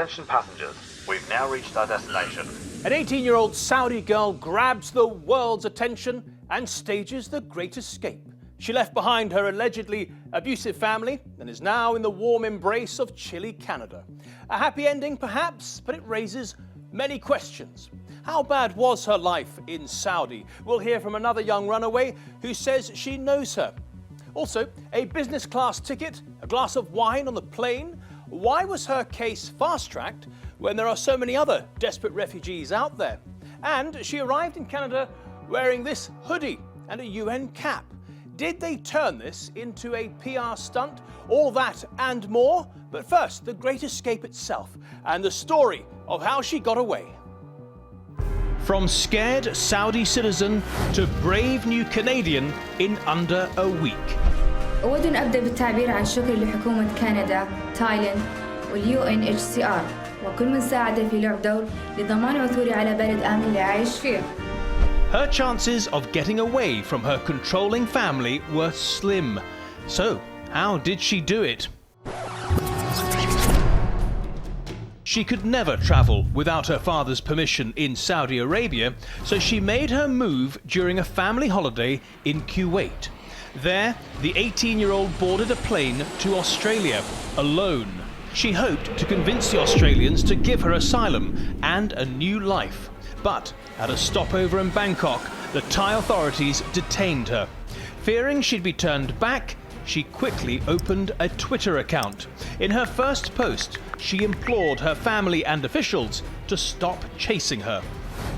Attention passengers, we've now reached our destination. An 18-year-old Saudi girl grabs the world's attention and stages the Great Escape. She left behind her allegedly abusive family and is now in the warm embrace of chilly Canada. A happy ending, perhaps, but it raises many questions. How bad was her life in Saudi? We'll hear from another young runaway who says she knows her. Also, a business class ticket, a glass of wine on the plane. Why was her case fast-tracked when there are so many other desperate refugees out there? And she arrived in Canada wearing this hoodie and a UN cap. Did they turn this into a PR stunt? All that and more. But first, the Great Escape itself and the story of how she got away. From scared Saudi citizen to brave new Canadian in under a week. أود أن أبدأ بالتعبير عن شكري لحكومة كندا، تايلاند والUNHCR وكل من ساعد في لعب دور لضمان عثوري على بلد آمن لأعيش فيه. Her chances of getting away from her controlling family were slim. So, how did she do it? She could never travel without her father's permission in Saudi Arabia, so she made her move during a family holiday in Kuwait. There, the 18-year-old boarded a plane to Australia, alone. She hoped to convince the Australians to give her asylum and a new life. But at a stopover in Bangkok, the Thai authorities detained her. Fearing she'd be turned back, she quickly opened a Twitter account. In her first post, she implored her family and officials to stop chasing her.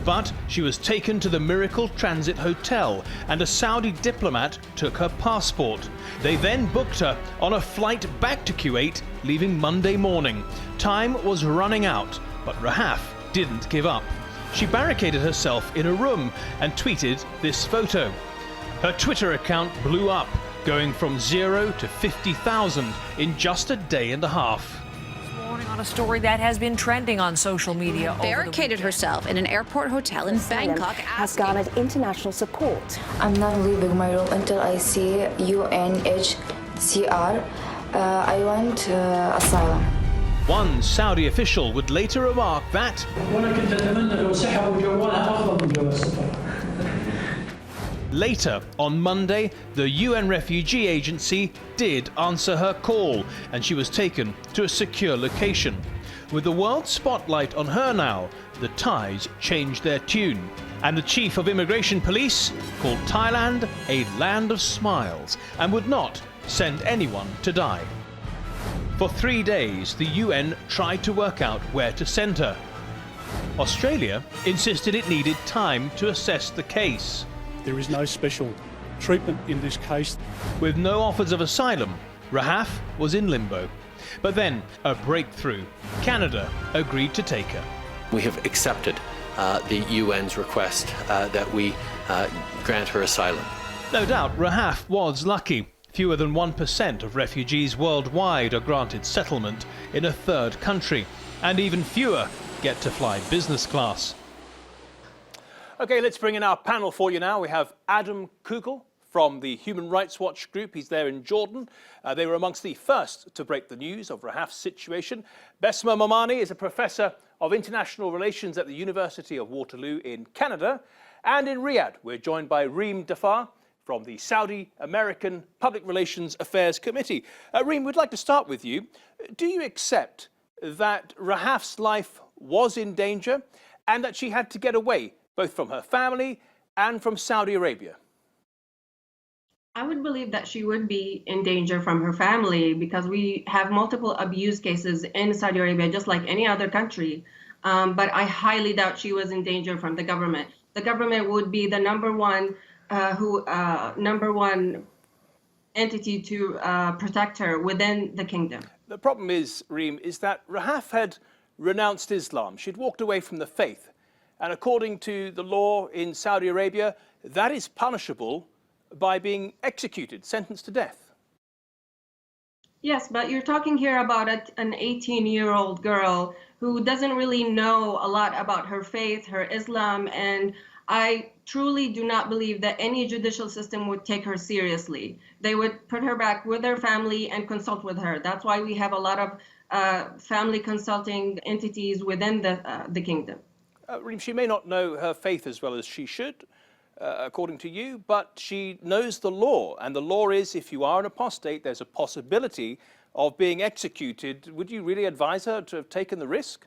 But she was taken to the Miracle Transit Hotel and a Saudi diplomat took her passport. They then booked her on a flight back to Kuwait, leaving Monday morning. Time was running out, but Rahaf didn't give up. She barricaded herself in a room and tweeted this photo. Her Twitter account blew up, going from 0 to 50,000 in just a day and a half. This morning on a story that has been trending on social media. Barricaded herself in an airport hotel in Bangkok, has garnered international support. I'm not leaving my room until I see UNHCR. I want asylum. One Saudi official would later remark that later on Monday, the UN Refugee Agency did answer her call and she was taken to a secure location. With the world spotlight on her now, the Thais changed their tune. And the chief of immigration police called Thailand a land of smiles and would not send anyone to die. For 3 days, the UN tried to work out where to send her. Australia insisted it needed time to assess the case. There is no special treatment in this case. With no offers of asylum, Rahaf was in limbo. But then, a breakthrough. Canada agreed to take her. We have accepted the UN's request that we grant her asylum. No doubt, Rahaf was lucky. Fewer than 1% of refugees worldwide are granted settlement in a third country, and even fewer get to fly business class. Okay, let's bring in our panel for you now. We have Adam Kugel from the Human Rights Watch group. He's there in Jordan. They were amongst the first to break the news of Rahaf's situation. Besma Momani is a professor of international relations at the University of Waterloo in Canada. And in Riyadh, we're joined by Reem Dafar from the Saudi American Public Relations Affairs Committee. Reem, we'd like to start with you. Do you accept that Rahaf's life was in danger and that she had to get away, both from her family and from Saudi Arabia? I would believe that she would be in danger from her family because we have multiple abuse cases in Saudi Arabia, just like any other country. But I highly doubt she was in danger from the government. The government would be the number one entity to protect her within the kingdom. The problem is, Reem, is that Rahaf had renounced Islam. She'd walked away from the faith. And according to the law in Saudi Arabia, that is punishable by being executed, sentenced to death. Yes, but you're talking here about an 18-year-old girl who doesn't really know a lot about her faith, her Islam, and I truly do not believe that any judicial system would take her seriously. They would put her back with her family and consult with her. That's why we have a lot of family consulting entities within the kingdom. Reem, she may not know her faith as well as she should, according to you, but she knows the law. And the law is, if you are an apostate, there's a possibility of being executed. Would you really advise her to have taken the risk?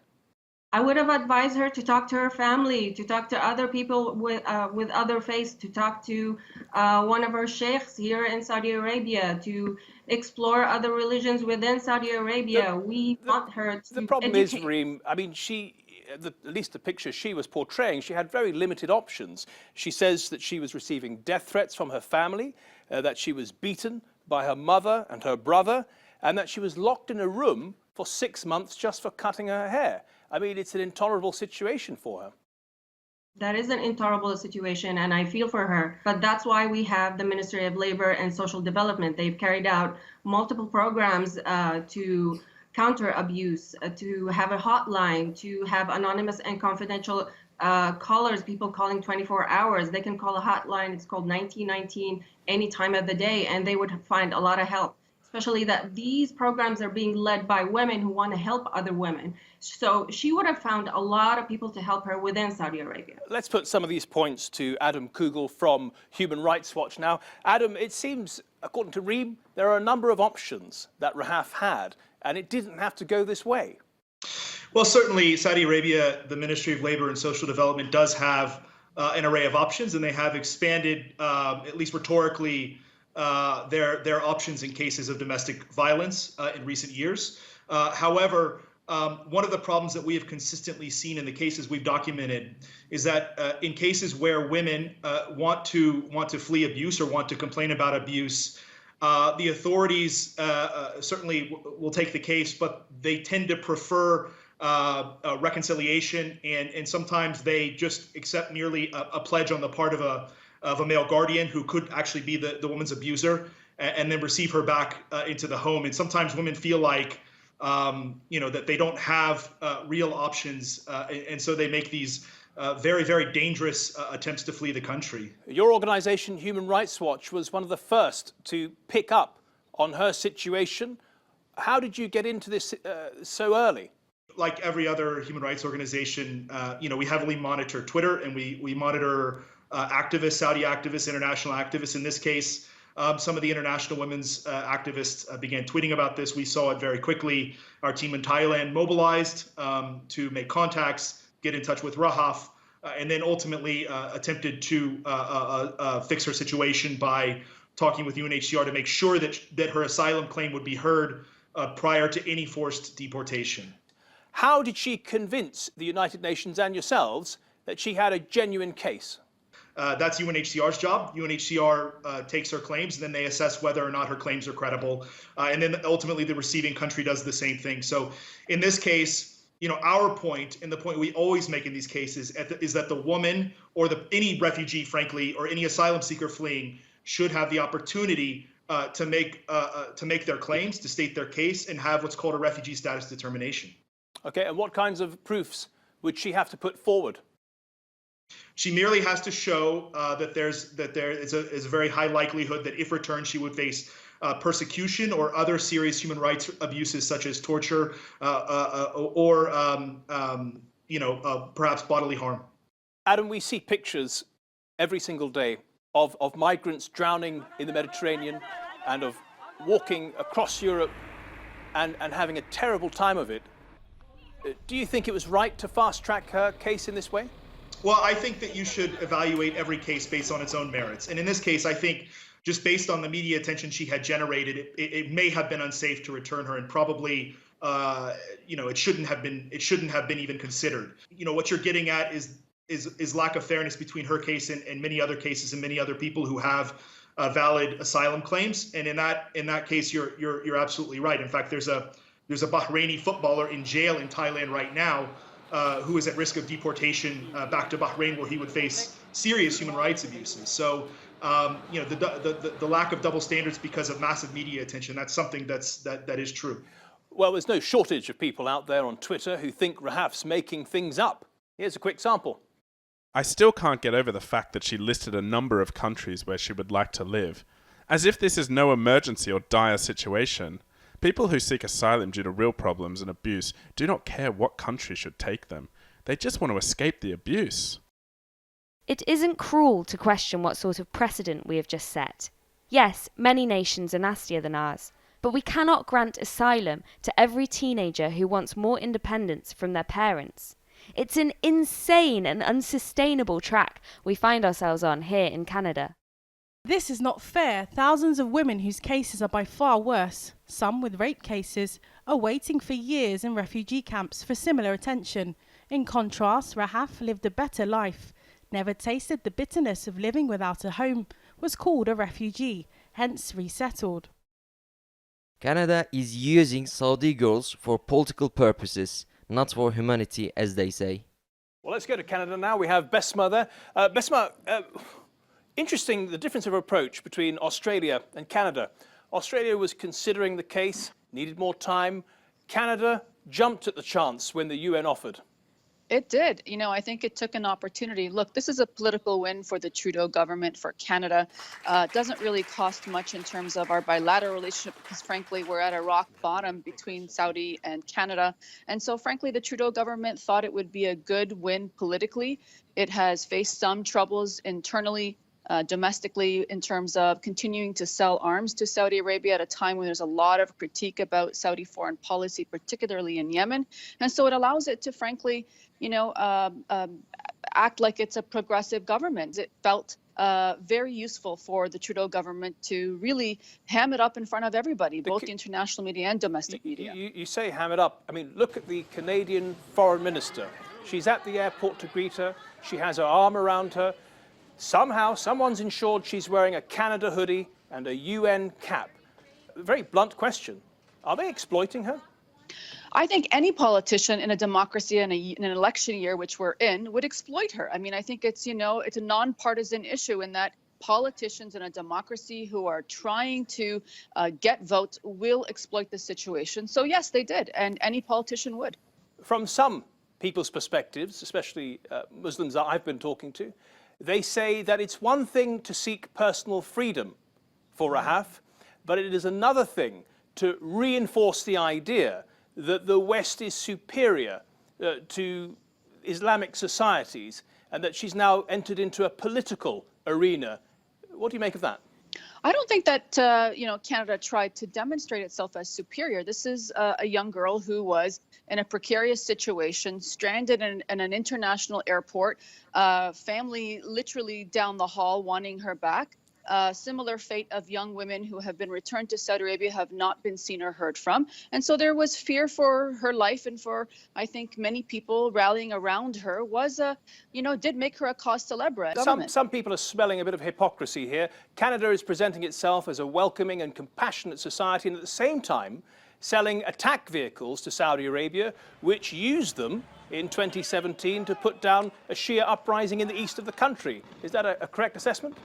I would have advised her to talk to her family, to talk to other people with other faiths, to talk to one of her sheikhs here in Saudi Arabia, to explore other religions within Saudi Arabia. We want her to The problem educate. is, Reem, I mean, at least the picture she was portraying, she had very limited options. She says that she was receiving death threats from her family, that she was beaten by her mother and her brother, and that she was locked in a room for 6 months just for cutting her hair. I mean, it's an intolerable situation for her. That is an intolerable situation, and I feel for her. But that's why we have the Ministry of Labor and Social Development. They've carried out multiple programs to counter abuse, to have a hotline, to have anonymous and confidential callers, people calling 24 hours. They can call a hotline. It's called 1919 any time of the day, and they would find a lot of help. Especially that these programs are being led by women who want to help other women. So she would have found a lot of people to help her within Saudi Arabia. Let's put some of these points to Adam Kugel from Human Rights Watch now. Adam, it seems, according to Reem, there are a number of options that Rahaf had, and it didn't have to go this way. Well, certainly Saudi Arabia, the Ministry of Labor and Social Development does have an array of options, and they have expanded, at least rhetorically, their options in cases of domestic violence in recent years. However, one of the problems that we have consistently seen in the cases we've documented is that in cases where women want to flee abuse or want to complain about abuse, the authorities certainly will take the case, but they tend to prefer reconciliation, and sometimes they just accept merely a pledge on the part of a male guardian who could actually be the woman's abuser, and then receive her back into the home. And sometimes women feel like, that they don't have real options, and so they make these very, very dangerous attempts to flee the country. Your organization, Human Rights Watch, was one of the first to pick up on her situation. How did you get into this so early? Like every other human rights organization, we heavily monitor Twitter, and we monitor activists, Saudi activists, international activists. In this case, some of the international women's activists began tweeting about this. We saw it very quickly. Our team in Thailand mobilized to make contacts, get in touch with Rahaf, and then ultimately attempted to fix her situation by talking with UNHCR to make sure that her asylum claim would be heard prior to any forced deportation. How did she convince the United Nations and yourselves that she had a genuine case? That's UNHCR's job. UNHCR takes her claims, and then they assess whether or not her claims are credible. And then ultimately the receiving country does the same thing. So in this case, our point, and the point we always make in these cases, is that the woman or any refugee, frankly, or any asylum seeker fleeing should have the opportunity to make their claims, to state their case, and have what's called a refugee status determination. Okay, and what kinds of proofs would she have to put forward? She merely has to show that there is a very high likelihood that if returned, she would face persecution or other serious human rights abuses such as torture or perhaps bodily harm. Adam, we see pictures every single day of migrants drowning in the Mediterranean and of walking across Europe and having a terrible time of it. Do you think it was right to fast-track her case in this way? Well, I think that you should evaluate every case based on its own merits. And in this case, I think just based on the media attention she had generated, it may have been unsafe to return her, and probably, it shouldn't have been even considered. What you're getting at is lack of fairness between her case and many other cases and many other people who have valid asylum claims. And in that case, you're absolutely right. In fact, there's a Bahraini footballer in jail in Thailand right now who is at risk of deportation back to Bahrain, where he would face serious human rights abuses. So, the lack of double standards because of massive media attention, that's something that is true. Well, there's no shortage of people out there on Twitter who think Rahaf's making things up. Here's a quick sample. I still can't get over the fact that she listed a number of countries where she would like to live, as if this is no emergency or dire situation. People who seek asylum due to real problems and abuse do not care what country should take them. They just want to escape the abuse. It isn't cruel to question what sort of precedent we have just set. Yes, many nations are nastier than ours, but we cannot grant asylum to every teenager who wants more independence from their parents. It's an insane and unsustainable track we find ourselves on here in Canada. This is not fair. Thousands of women whose cases are by far worse, some with rape cases, are waiting for years in refugee camps for similar attention. In contrast, Rahaf lived a better life, never tasted the bitterness of living without a home, was called a refugee, hence resettled. Canada is using Saudi girls for political purposes, not for humanity, as they say. Well, let's go to Canada now. We have Besma there. Besma, interesting, the difference of approach between Australia and Canada. Australia was considering the case, needed more time. Canada jumped at the chance when the UN offered. It did. You know, I think it took an opportunity. Look, this is a political win for the Trudeau government, for Canada. It doesn't really cost much in terms of our bilateral relationship because, frankly, we're at a rock bottom between Saudi and Canada. And so, frankly, the Trudeau government thought it would be a good win politically. It has faced some troubles internally, domestically, in terms of continuing to sell arms to Saudi Arabia at a time when there's a lot of critique about Saudi foreign policy, particularly in Yemen. And so it allows it to, frankly, act like it's a progressive government. It felt very useful for the Trudeau government to really ham it up in front of everybody, both the international media and domestic media. You say ham it up. I mean, look at the Canadian foreign minister. She's at the airport to greet her. She has her arm around her. Somehow, someone's ensured she's wearing a Canada hoodie and a UN cap. A very blunt question. Are they exploiting her? I think any politician in a democracy in an election year, which we're in, would exploit her. I mean, I think it's, it's a nonpartisan issue in that politicians in a democracy who are trying to get votes will exploit the situation. So yes, they did, and any politician would. From some people's perspectives, especially Muslims that I've been talking to, they say that it's one thing to seek personal freedom for Rahaf, but it is another thing to reinforce the idea that the West is superior to Islamic societies and that she's now entered into a political arena. What do you make of that? I don't think that, Canada tried to demonstrate itself as superior. This is a young girl who was in a precarious situation, stranded in an international airport, family literally down the hall wanting her back. Similar fate of young women who have been returned to Saudi Arabia have not been seen or heard from. And so there was fear for her life, and for, I think, many people rallying around her was, did make her a cause célèbre. Some people are smelling a bit of hypocrisy here. Canada is presenting itself as a welcoming and compassionate society, and at the same time selling attack vehicles to Saudi Arabia, which used them in 2017 to put down a Shia uprising in the east of the country. Is that a correct assessment?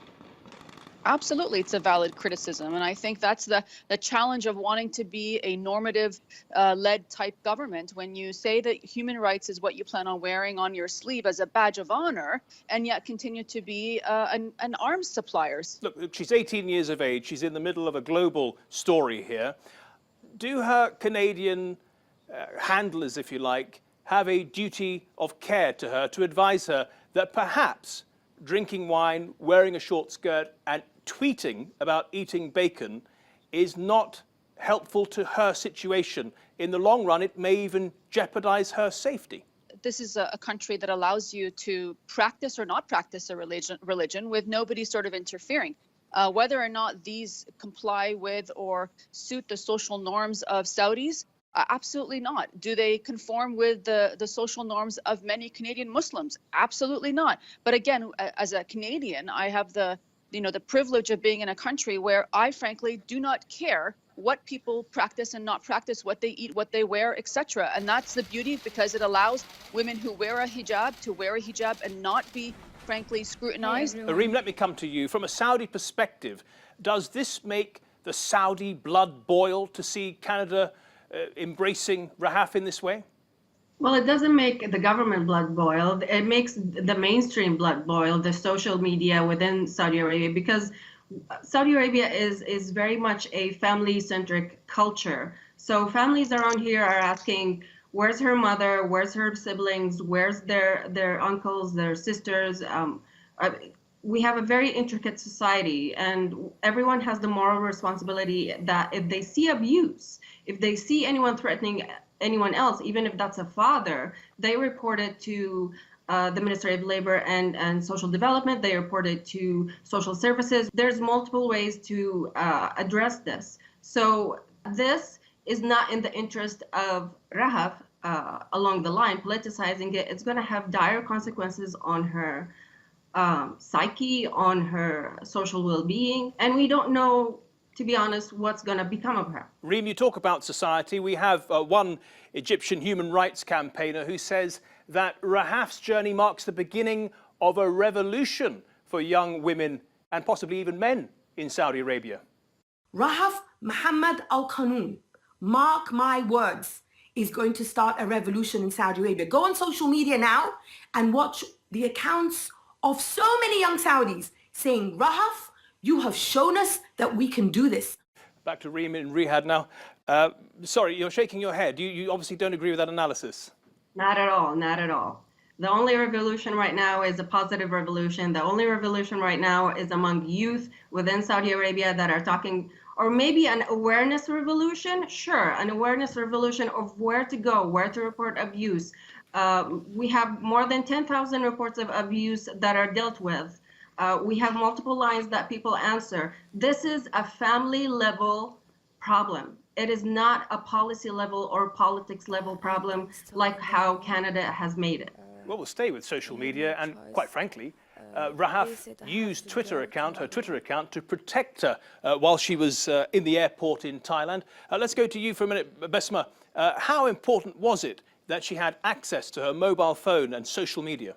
Absolutely, it's a valid criticism. And I think that's the challenge of wanting to be a normative led type government. When you say that human rights is what you plan on wearing on your sleeve as a badge of honor, and yet continue to be an arms supplier. Look, she's 18 years of age. She's in the middle of a global story here. Do her Canadian handlers, if you like, have a duty of care to her to advise her that perhaps drinking wine, wearing a short skirt, and tweeting about eating bacon is not helpful to her situation? In the long run, it may even jeopardize her safety. This is a country that allows you to practice or not practice a religion with nobody sort of interfering. Whether or not these comply with or suit the social norms of Saudis, absolutely not. Do they conform with the social norms of many Canadian Muslims? Absolutely not. But again, as a Canadian, I have the privilege of being in a country where I frankly do not care what people practice and not practice, what they eat, what they wear, etc. And that's the beauty, because it allows women who wear a hijab to wear a hijab and not be, frankly, scrutinized. Areem, let me come to you. From a Saudi perspective, does this make the Saudi blood boil to see Canada embracing Rahaf in this way? Well, it doesn't make the government blood boil. It makes the mainstream blood boil, the social media within Saudi Arabia, because Saudi Arabia is very much a family-centric culture. So families around here are asking, where's her mother? Where's her siblings? Where's their uncles, their sisters? We have a very intricate society, and everyone has the moral responsibility that if they see abuse, if they see anyone threatening anyone else, even if that's a father, they report it to the Ministry of Labor and Social Development. They report it to social services. There's multiple ways to address this. So this is not in the interest of Rahaf along the line, politicizing it. It's going to have dire consequences on her psyche, on her social well-being, and we don't know, to be honest, what's going to become of her. Reem, you talk about society. We have one Egyptian human rights campaigner who says that Rahaf's journey marks the beginning of a revolution for young women and possibly even men in Saudi Arabia. Rahaf Mohammed al-Qunun, mark my words, is going to start a revolution in Saudi Arabia. Go on social media now and watch the accounts of so many young Saudis saying, Rahaf, you have shown us that we can do this. Back to Reem in Riyadh now. Sorry, you're shaking your head. You obviously don't agree with that analysis. Not at all, not at all. The only revolution right now is a positive revolution. The only revolution right now is among youth within Saudi Arabia that are talking, or maybe an awareness revolution. Sure, an awareness revolution of where to go, where to report abuse. We have more than 10,000 reports of abuse that are dealt with. We have multiple lines that people answer. This is a family level problem. It is not a policy level or politics level problem like how Canada has made it. Well, we'll stay with social media, and quite frankly, Rahaf used her Twitter account, to protect her while she was in the airport in Thailand. Let's go to you for a minute, Besma. How important was it that she had access to her mobile phone and social media?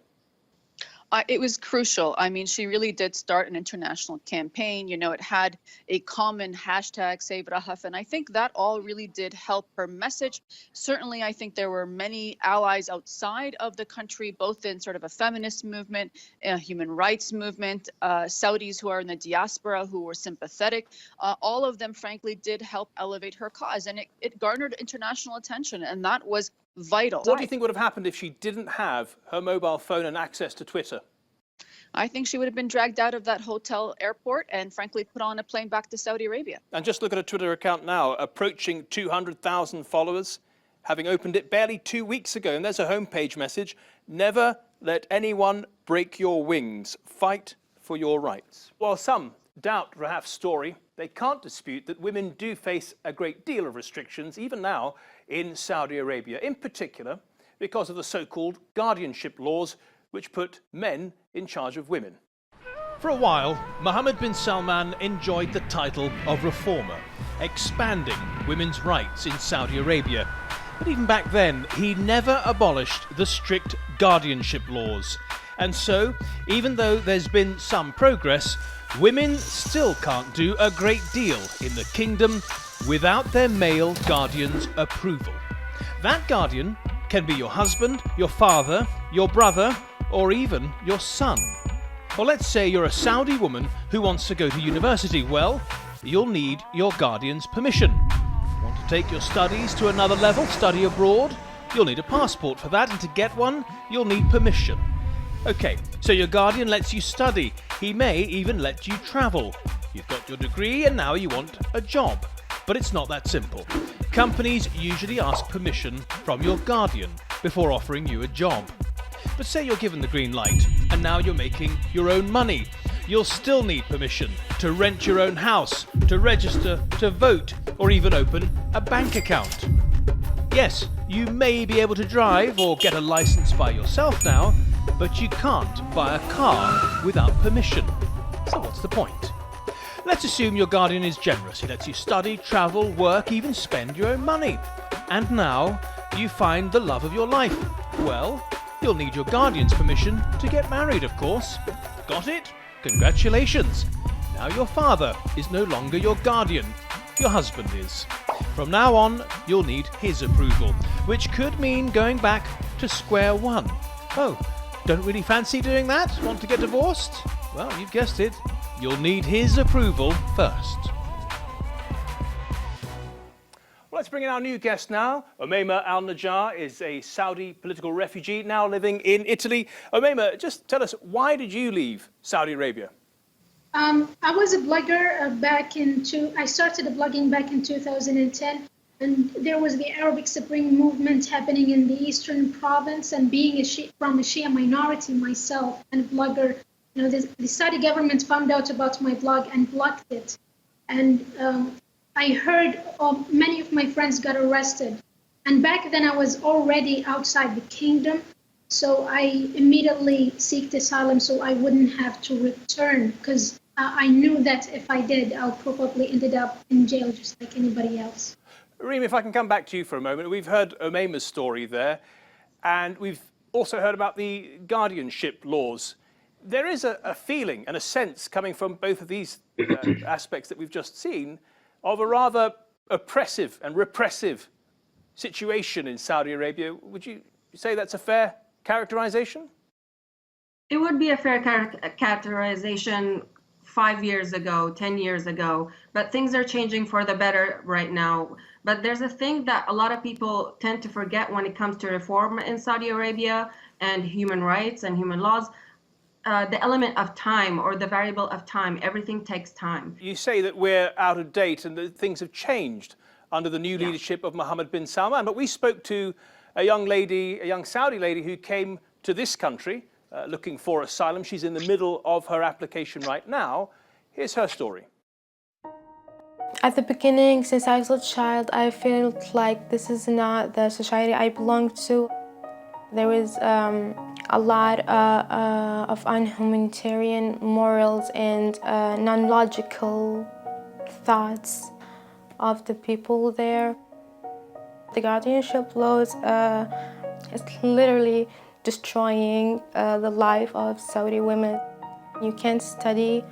It was crucial. I mean, she really did start an international campaign. You know, it had a common hashtag, Save Rahaf, and I think that all really did help her message. Certainly, I think there were many allies outside of the country, both in sort of a feminist movement, a human rights movement, Saudis who are in the diaspora who were sympathetic. All of them, frankly, did help elevate her cause, and it garnered international attention, and that was vital. What do you think would have happened if she didn't have her mobile phone and access to Twitter? I think she would have been dragged out of that hotel airport and frankly put on a plane back to Saudi Arabia. And just look at her Twitter account now, approaching 200,000 followers, having opened it barely 2 weeks ago. And there's a homepage message: never let anyone break your wings. Fight for your rights. While some doubt Rahaf's story, they can't dispute that women do face a great deal of restrictions, even now, in Saudi Arabia, in particular because of the so-called Guardianship Laws, which put men in charge of women. For a while, Mohammed bin Salman enjoyed the title of reformer, expanding women's rights in Saudi Arabia. But even back then, he never abolished the strict guardianship laws. And so, even though there's been some progress, women still can't do a great deal in the kingdom without their male guardian's approval. That guardian can be your husband, your father, your brother, or even your son. Or let's say you're a Saudi woman who wants to go to university. Well, you'll need your guardian's permission. Want to take your studies to another level, study abroad? You'll need a passport for that, and to get one, you'll need permission. Okay, so your guardian lets you study. He may even let you travel. You've got your degree and now you want a job. But it's not that simple. Companies usually ask permission from your guardian before offering you a job. But say you're given the green light and now you're making your own money. You'll still need permission to rent your own house, to register, to vote, or even open a bank account. Yes, you may be able to drive or get a license by yourself now, but you can't buy a car without permission. So what's the point? Let's assume your guardian is generous. He lets you study, travel, work, even spend your own money. And now you find the love of your life. Well, you'll need your guardian's permission to get married, of course. Got it? Congratulations. Now your father is no longer your guardian. Your husband is. From now on, you'll need his approval, which could mean going back to square one. Oh, don't really fancy doing that? Want to get divorced? Well, you've guessed it. you'll need his approval first. Well, let's bring in our new guest now. Umayma al-Najjar is a Saudi political refugee now living in Italy. Umayma, just tell us, why did you leave Saudi Arabia? I was a blogger I started blogging back in 2010, and there was the Arabic Spring movement happening in the eastern province, and being from a Shia minority myself and a blogger, the Saudi government found out about my blog and blocked it. And I heard many of my friends got arrested. And back then I was already outside the kingdom, so I immediately sought asylum so I wouldn't have to return, because I knew that if I did, I'll probably ended up in jail just like anybody else. Reem, if I can come back to you for a moment. We've heard Umayma's story there, and we've also heard about the guardianship laws. There is a feeling and a sense coming from both of these aspects that we've just seen of a rather oppressive and repressive situation in Saudi Arabia. Would you say that's a fair characterization? It would be a fair characterization 5 years ago, 10 years ago, but things are changing for the better right now. But there's a thing that a lot of people tend to forget when it comes to reform in Saudi Arabia and human rights and human laws. The element of time, or the variable of time. Everything takes time. You say that we're out of date and that things have changed under the new leadership of Mohammed bin Salman, but we spoke to a young Saudi lady who came to this country looking for asylum. She's in the middle of her application right now. Here's her story. At the beginning, since I was a child, I felt like this is not the society I belong to. There was a lot of unhumanitarian morals and non-logical thoughts of the people there. The guardianship laws is literally destroying the life of Saudi women. You can't study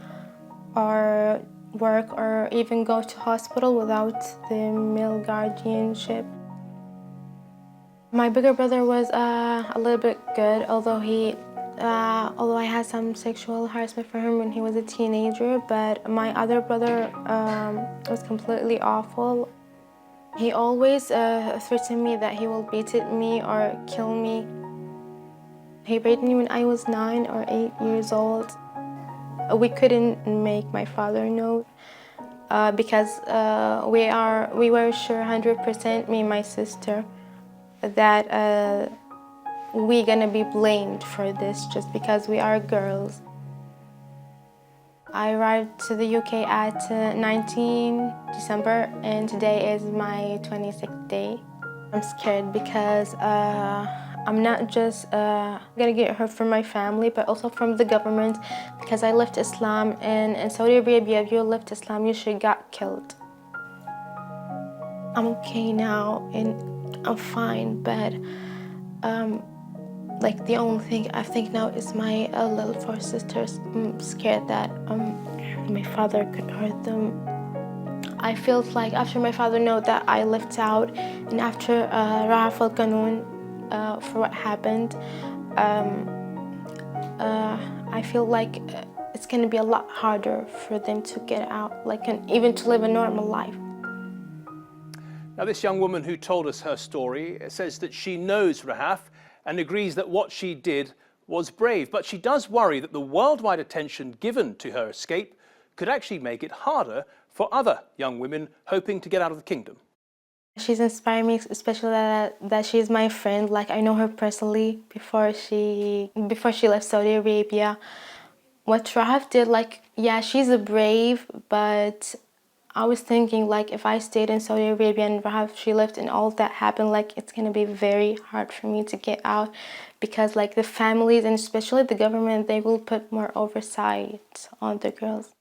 or work or even go to hospital without the male guardianship. My bigger brother was a little bit good, although I had some sexual harassment for him when he was a teenager, but my other brother was completely awful. He always threatened me that he will beat me or kill me. He raped me when I was 9 or 8 years old. We couldn't make my father know because we were sure 100%, me and my sister, that we're gonna be blamed for this just because we are girls. I arrived to the UK at 19 December, and today is my 26th day. I'm scared because I'm not just gonna get hurt from my family, but also from the government, because I left Islam, and in Saudi Arabia, if you left Islam, you should get killed. I'm okay now, and I'm fine, but like the only thing I think now is my little 4 sisters. I'm scared that my father could hurt them. I feel like after my father knew that I left out, and after Rahaf al-Qunun for what happened, I feel like it's gonna be a lot harder for them to get out, like even to live a normal life. Now, this young woman who told us her story says that she knows Rahaf and agrees that what she did was brave, but she does worry that the worldwide attention given to her escape could actually make it harder for other young women hoping to get out of the kingdom. She's inspired me, especially that she's my friend. Like, I know her personally before she left Saudi Arabia. What Rahaf did, like, yeah, she's a brave, but I was thinking, like, if I stayed in Saudi Arabia and Rahaf, she left and all that happened, like, it's gonna be very hard for me to get out, because, like, the families and especially the government, they will put more oversight on the girls.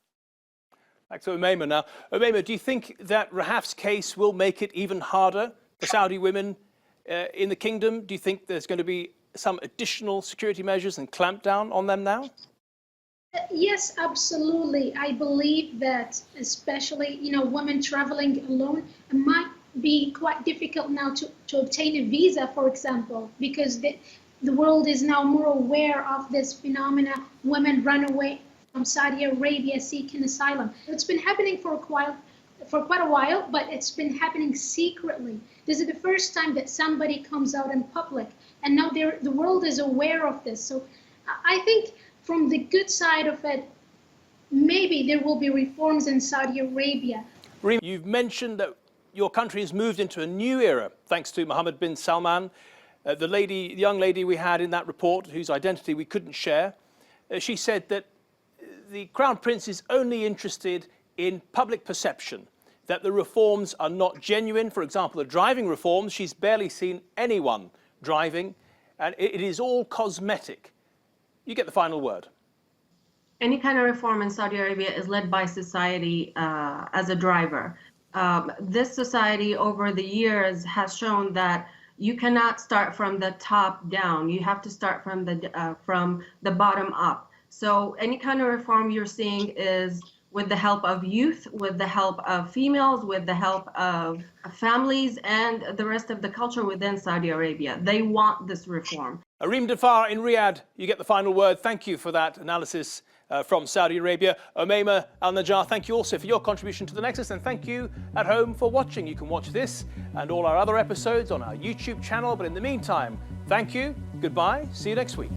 Back to Umayma now. Umayma, do you think that Rahaf's case will make it even harder for Saudi women in the kingdom? Do you think there's going to be some additional security measures and clampdown on them now? Yes, absolutely. I believe that, especially, women traveling alone, it might be quite difficult now to obtain a visa, for example, because the world is now more aware of this phenomena. Women run away from Saudi Arabia seeking asylum. It's been happening for quite a while, but it's been happening secretly. This is the first time that somebody comes out in public, and now the world is aware of this. So I think from the good side of it, maybe there will be reforms in Saudi Arabia. You've mentioned that your country has moved into a new era thanks to Mohammed bin Salman. The young lady we had in that report, whose identity we couldn't share, she said that the Crown Prince is only interested in public perception, that the reforms are not genuine. For example, the driving reforms, she's barely seen anyone driving, and it is all cosmetic. You get the final word. Any kind of reform in Saudi Arabia is led by society as a driver. This society over the years has shown that you cannot start from the top down. You have to start from the bottom up. So any kind of reform you're seeing is with the help of youth, with the help of females, with the help of families, and the rest of the culture within Saudi Arabia. They want this reform. Areem Dafar in Riyadh, you get the final word. Thank you for that analysis from Saudi Arabia. Umayma Al-Najjar, thank you also for your contribution to the Nexus, and thank you at home for watching. You can watch this and all our other episodes on our YouTube channel, but in the meantime, thank you, goodbye, see you next week.